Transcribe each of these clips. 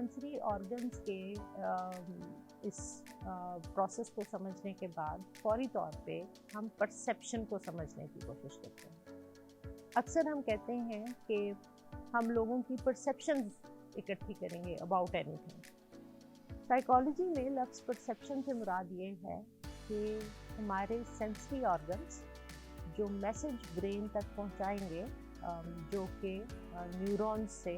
Sensory organs के इस process को समझने के बाद फौरी तौर पे हम परसेप्शन को समझने की कोशिश करते हैं। अक्सर हम कहते हैं कि हम लोगों की परसेप्शंस इकट्ठी करेंगे अबाउट एनीथिंग। साइकोलॉजी में लफ्ज़ परसेप्शन से मुराद ये है कि हमारे सेंसरी ऑर्गन्स जो मैसेज ब्रेन तक पहुंचाएंगे, जो कि न्यूरॉन्स से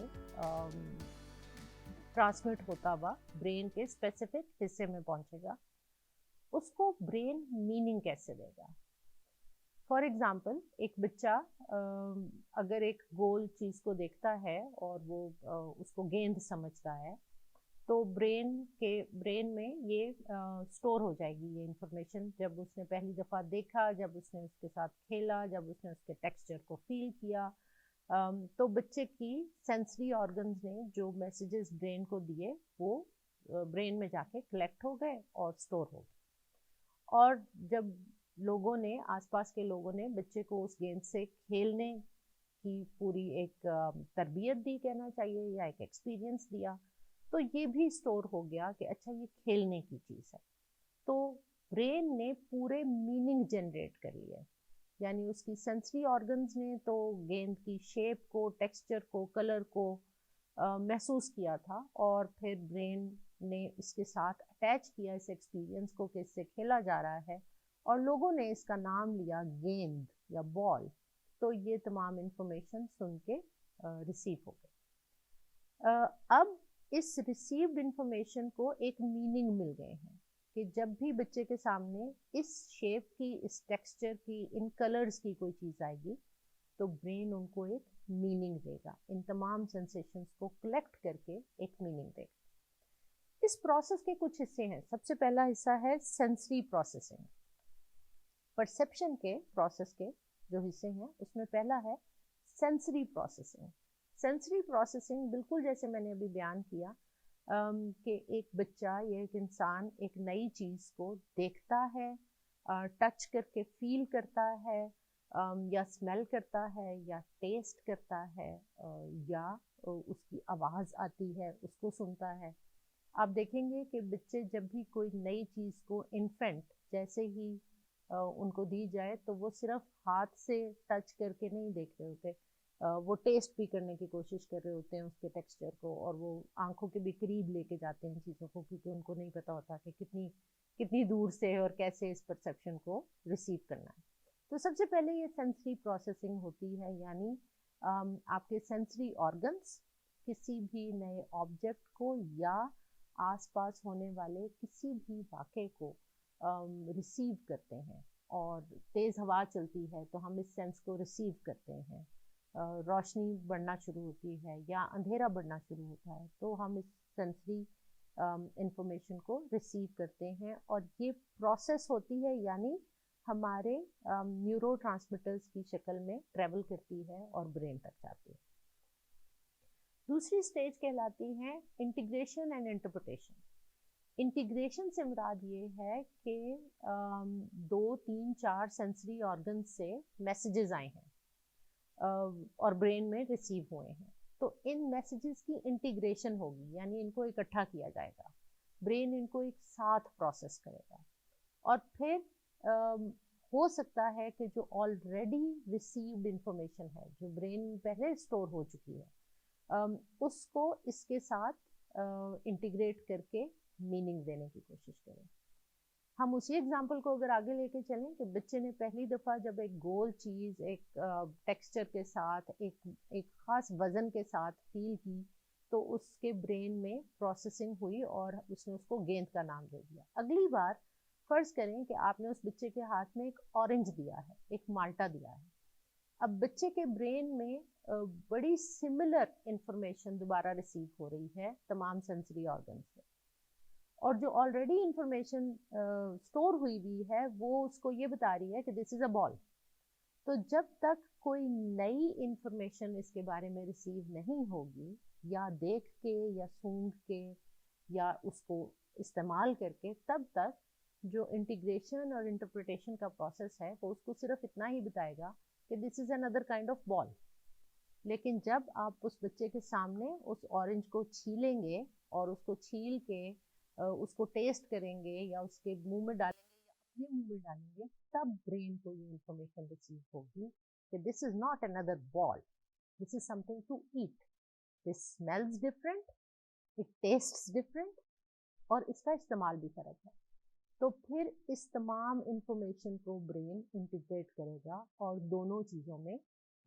ट्रांसमिट होता हुआ ब्रेन के स्पेसिफिक हिस्से में पहुंचेगा, उसको ब्रेन मीनिंग कैसे देगा। फॉर एग्जांपल, एक बच्चा अगर एक गोल चीज़ को देखता है और वो उसको गेंद समझता है, तो ब्रेन में ये स्टोर हो जाएगी ये इंफॉर्मेशन। जब उसने पहली दफ़ा देखा, जब उसने उसके साथ खेला, जब उसने उसके टेक्सचर को फील किया, तो बच्चे की सेंसरी ऑर्गन्स ने जो मैसेजेस ब्रेन को दिए वो ब्रेन में जाके कलेक्ट हो गए और स्टोर हो गए। और जब आसपास के लोगों ने बच्चे को उस गेंद से खेलने की पूरी एक तरबियत दी, कहना चाहिए, या एक एक्सपीरियंस दिया, तो ये भी स्टोर हो गया कि अच्छा ये खेलने की चीज़ है। तो ब्रेन ने पूरे मीनिंग जनरेट कर लिए, यानी उसकी सेंसरी ऑर्गन्स ने तो गेंद की शेप को, टेक्सचर को, कलर को महसूस किया था, और फिर ब्रेन ने इसके साथ अटैच किया इस एक्सपीरियंस को कि इससे खेला जा रहा है, और लोगों ने इसका नाम लिया गेंद या बॉल। तो ये तमाम इंफॉर्मेशन सुन के रिसीव हो गए। अब इस रिसीव्ड इंफॉर्मेशन को एक मीनिंग मिल गए हैं कि जब भी बच्चे के सामने इस शेप की, इस टेक्सचर की, इन कलर्स की कोई चीज़ आएगी, तो ब्रेन उनको एक मीनिंग देगा, इन तमाम सेंसेशंस को कलेक्ट करके एक मीनिंग देगा। इस प्रोसेस के कुछ हिस्से हैं। सबसे पहला हिस्सा है सेंसरी प्रोसेसिंग। परसेप्शन के प्रोसेस के जो हिस्से हैं उसमें पहला है सेंसरी प्रोसेसिंग। सेंसरी प्रोसेसिंग बिल्कुल जैसे मैंने अभी बयान किया कि एक बच्चा या एक इंसान एक नई चीज़ को देखता है, टच करके फील करता है, या स्मेल करता है, या टेस्ट करता है, या उसकी आवाज़ आती है, उसको सुनता है। आप देखेंगे कि बच्चे जब भी कोई नई चीज़ को इन्फेंट जैसे ही उनको दी जाए, तो वो सिर्फ हाथ से टच करके नहीं देख रहे होते, वो टेस्ट भी करने की कोशिश कर रहे होते हैं उसके टेक्सचर को, और वो आंखों के भी करीब लेके जाते हैं चीज़ों को, क्योंकि उनको नहीं पता होता कि कितनी दूर से और कैसे इस परसेप्शन को रिसीव करना है। तो सबसे पहले ये सेंसरी प्रोसेसिंग होती है, यानी आपके सेंसरी ऑर्गन्स किसी भी नए ऑब्जेक्ट को या आसपास होने वाले किसी भी वाक़े को रिसीव करते हैं। और तेज़ हवा चलती है तो हम इस सेंस को रिसीव करते हैं, रोशनी बढ़ना शुरू होती है या अंधेरा बढ़ना शुरू होता है, तो हम इस सेंसरी इंफॉर्मेशन को रिसीव करते हैं, और ये प्रोसेस होती है, यानी हमारे न्यूरोट्रांसमीटर्स की शक्ल में ट्रेवल करती है और ब्रेन तक जाती है। दूसरी स्टेज कहलाती है इंटीग्रेशन एंड इंटरप्रिटेशन। इंटीग्रेशन से मुराद ये है कि 2, 3, 4 सेंसरी ऑर्गन से मैसेजेस आए हैं और ब्रेन में रिसीव हुए हैं, तो इन मैसेजेस की इंटीग्रेशन होगी, यानी इनको इकट्ठा किया जाएगा, ब्रेन इनको एक साथ प्रोसेस करेगा, और फिर हो सकता है कि जो ऑलरेडी रिसीव्ड इंफॉर्मेशन है, जो ब्रेन में पहले स्टोर हो चुकी है, उसको इसके साथ इंटीग्रेट करके मीनिंग देने की कोशिश करें। हम उसी एग्जाम्पल को अगर आगे लेके चलें कि बच्चे ने पहली दफ़ा जब एक गोल चीज़ एक टेक्सचर के साथ, एक ख़ास वज़न के साथ फील की, तो उसके ब्रेन में प्रोसेसिंग हुई और उसने उसको गेंद का नाम दे दिया। अगली बार फ़र्ज़ करें कि आपने उस बच्चे के हाथ में एक ऑरेंज दिया है, एक माल्टा दिया है। अब बच्चे के ब्रेन में बड़ी सिमिलर इंफॉर्मेशन दोबारा रिसीव हो रही है तमाम सेंसरी ऑर्गन से, और जो ऑलरेडी इंफॉर्मेशन स्टोर हुई है वो उसको ये बता रही है कि दिस इज़ अ बॉल। तो जब तक कोई नई इंफॉर्मेशन इसके बारे में रिसीव नहीं होगी, या देख के या सूंघ के या उसको इस्तेमाल करके, तब तक जो इंटीग्रेशन और इंटरप्रिटेशन का प्रोसेस है वो उसको सिर्फ इतना ही बताएगा कि this is another kind of ball. लेकिन जब आप उस बच्चे के सामने उस ऑरेंज को छीलेंगे और उसको छील के उसको टेस्ट करेंगे या उसके मुंह में डालेंगे या अपने मुंह में डालेंगे, तब ब्रेन को ये इंफॉर्मेशन रिसीव होगी कि this is not another ball, this is something to eat, this smells different, it tastes different, और इसका इस्तेमाल भी फर्क है। तो फिर इस तमाम इंफॉर्मेशन को ब्रेन इंटीग्रेट करेगा और दोनों चीज़ों में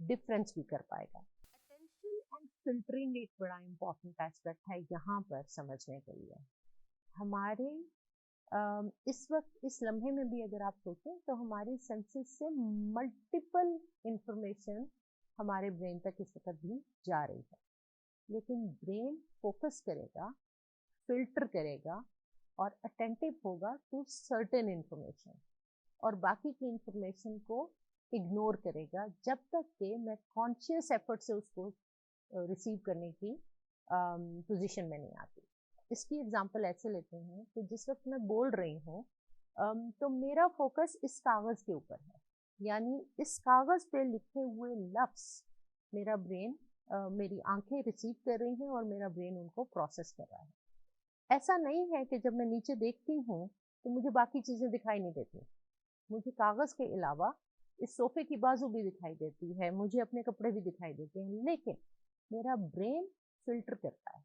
डिफरेंस भी कर पाएगा। अटेंशन एंड फिल्टरिंग एक बड़ा इंपॉर्टेंट एस्पेक्ट है यहाँ पर समझने के लिए। हमारे इस वक्त इस लम्हे में भी अगर आप सोचें तो हमारी सेंसेस से मल्टीपल इंफॉर्मेशन हमारे ब्रेन तक इस वक्त भी जा रही है, लेकिन ब्रेन फोकस करेगा, फिल्टर करेगा और अटेंटिव होगा टू सर्टेन इंफॉर्मेशन, और बाकी की इंफॉर्मेशन को इग्नोर करेगा जब तक कि मैं कॉन्शियस एफर्ट से उसको रिसीव करने की पोजीशन में नहीं आती। इसकी एग्जांपल ऐसे लेते हैं कि जिस वक्त मैं बोल रही हूँ तो मेरा फोकस इस कागज़ के ऊपर है, यानी इस कागज़ पे लिखे हुए लफ्ज़ मेरा ब्रेन मेरी आंखें रिसीव कर रही हैं और मेरा ब्रेन उनको प्रोसेस कर रहा है। ऐसा नहीं है कि जब मैं नीचे देखती हूँ तो मुझे बाकी चीज़ें दिखाई नहीं देती, मुझे कागज़ के अलावा इस सोफे की बाजू भी दिखाई देती है, मुझे अपने कपड़े भी दिखाई देते हैं, लेकिन मेरा ब्रेन फिल्टर करता है।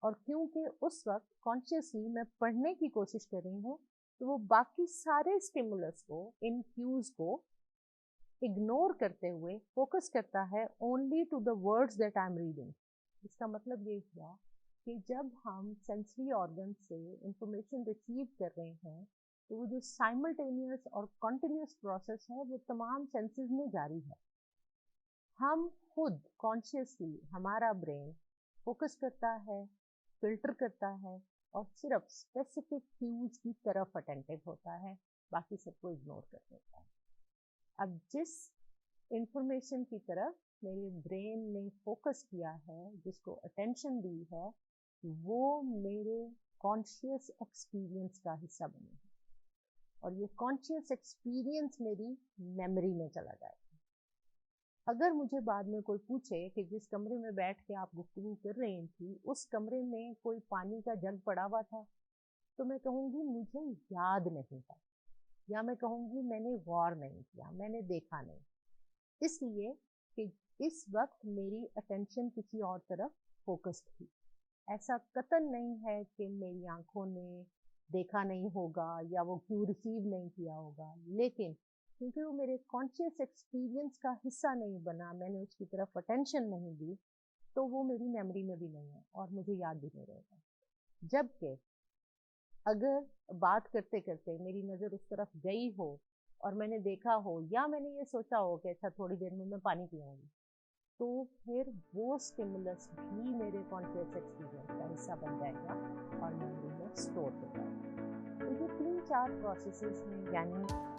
और क्योंकि उस वक्त कॉन्शियसली मैं पढ़ने की कोशिश कर रही हूँ, तो वो बाकी सारे स्टिमुलस को, इन क्यूज़ को इग्नोर करते हुए फोकस करता है only to the words that I am reading. इसका मतलब ये हुआ कि जब हम सेंसरी ऑर्गन से इंफॉर्मेशन रिसीव कर रहे हैं तो वो जो साइमल्टेनियस और कॉन्टिन्यूस प्रोसेस है वो तमाम सेंसेस में जारी है। हम खुद कॉन्शियसली, हमारा ब्रेन फोकस करता है, फिल्टर करता है और सिर्फ स्पेसिफिक क्यूज की तरफ अटेंटिव होता है, बाकी सबको इग्नोर कर देता है। अब जिस इंफॉर्मेशन की तरफ मेरे ब्रेन ने फोकस किया है, जिसको अटेंशन दी है, वो मेरे कॉन्शियस एक्सपीरियंस का हिस्सा बनी है और ये कॉन्शियस एक्सपीरियंस मेरी मेमोरी में चला जाएगा। अगर मुझे बाद में कोई पूछे कि जिस कमरे में बैठ के आप गुफ्तगू कर रही थी उस कमरे में कोई पानी का जग पड़ा हुआ था, तो मैं कहूँगी मुझे याद नहीं था, या मैं कहूँगी मैंने गौर नहीं किया, मैंने देखा नहीं, इसलिए कि इस वक्त मेरी अटेंशन किसी और तरफ फोकस्ड थी। ऐसा कतई नहीं है कि मेरी आंखों ने देखा नहीं होगा या वो क्यों रिसीव नहीं किया होगा, लेकिन क्योंकि वो मेरे कॉन्शियस एक्सपीरियंस का हिस्सा नहीं बना, मैंने उसकी तरफ अटेंशन नहीं दी, तो वो मेरी मेमोरी में भी नहीं है और मुझे याद भी नहीं रहेगा। जबकि अगर बात करते करते मेरी नज़र उस तरफ गई हो और मैंने देखा हो या मैंने ये सोचा हो कि अच्छा थोड़ी देर में मैं पानी पीऊँगी, तो फिर वो स्टिमुलस भी मेरे कॉन्शियस एक्सपीरियंस का हिस्सा बन जाएगा और मेमोरी में स्टोर हो जाएगा। तो ये 3-4 प्रोसेसेस हैं, यानी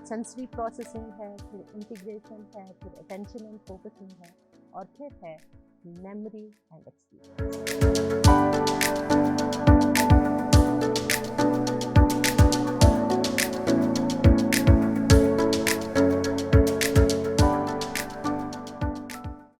सेंसरी प्रोसेसिंग है, फिर इंटीग्रेशन है, फिर अटेंशन एंड फोकसिंग है, और फिर है मेमोरी एंड एक्सपीरियंस।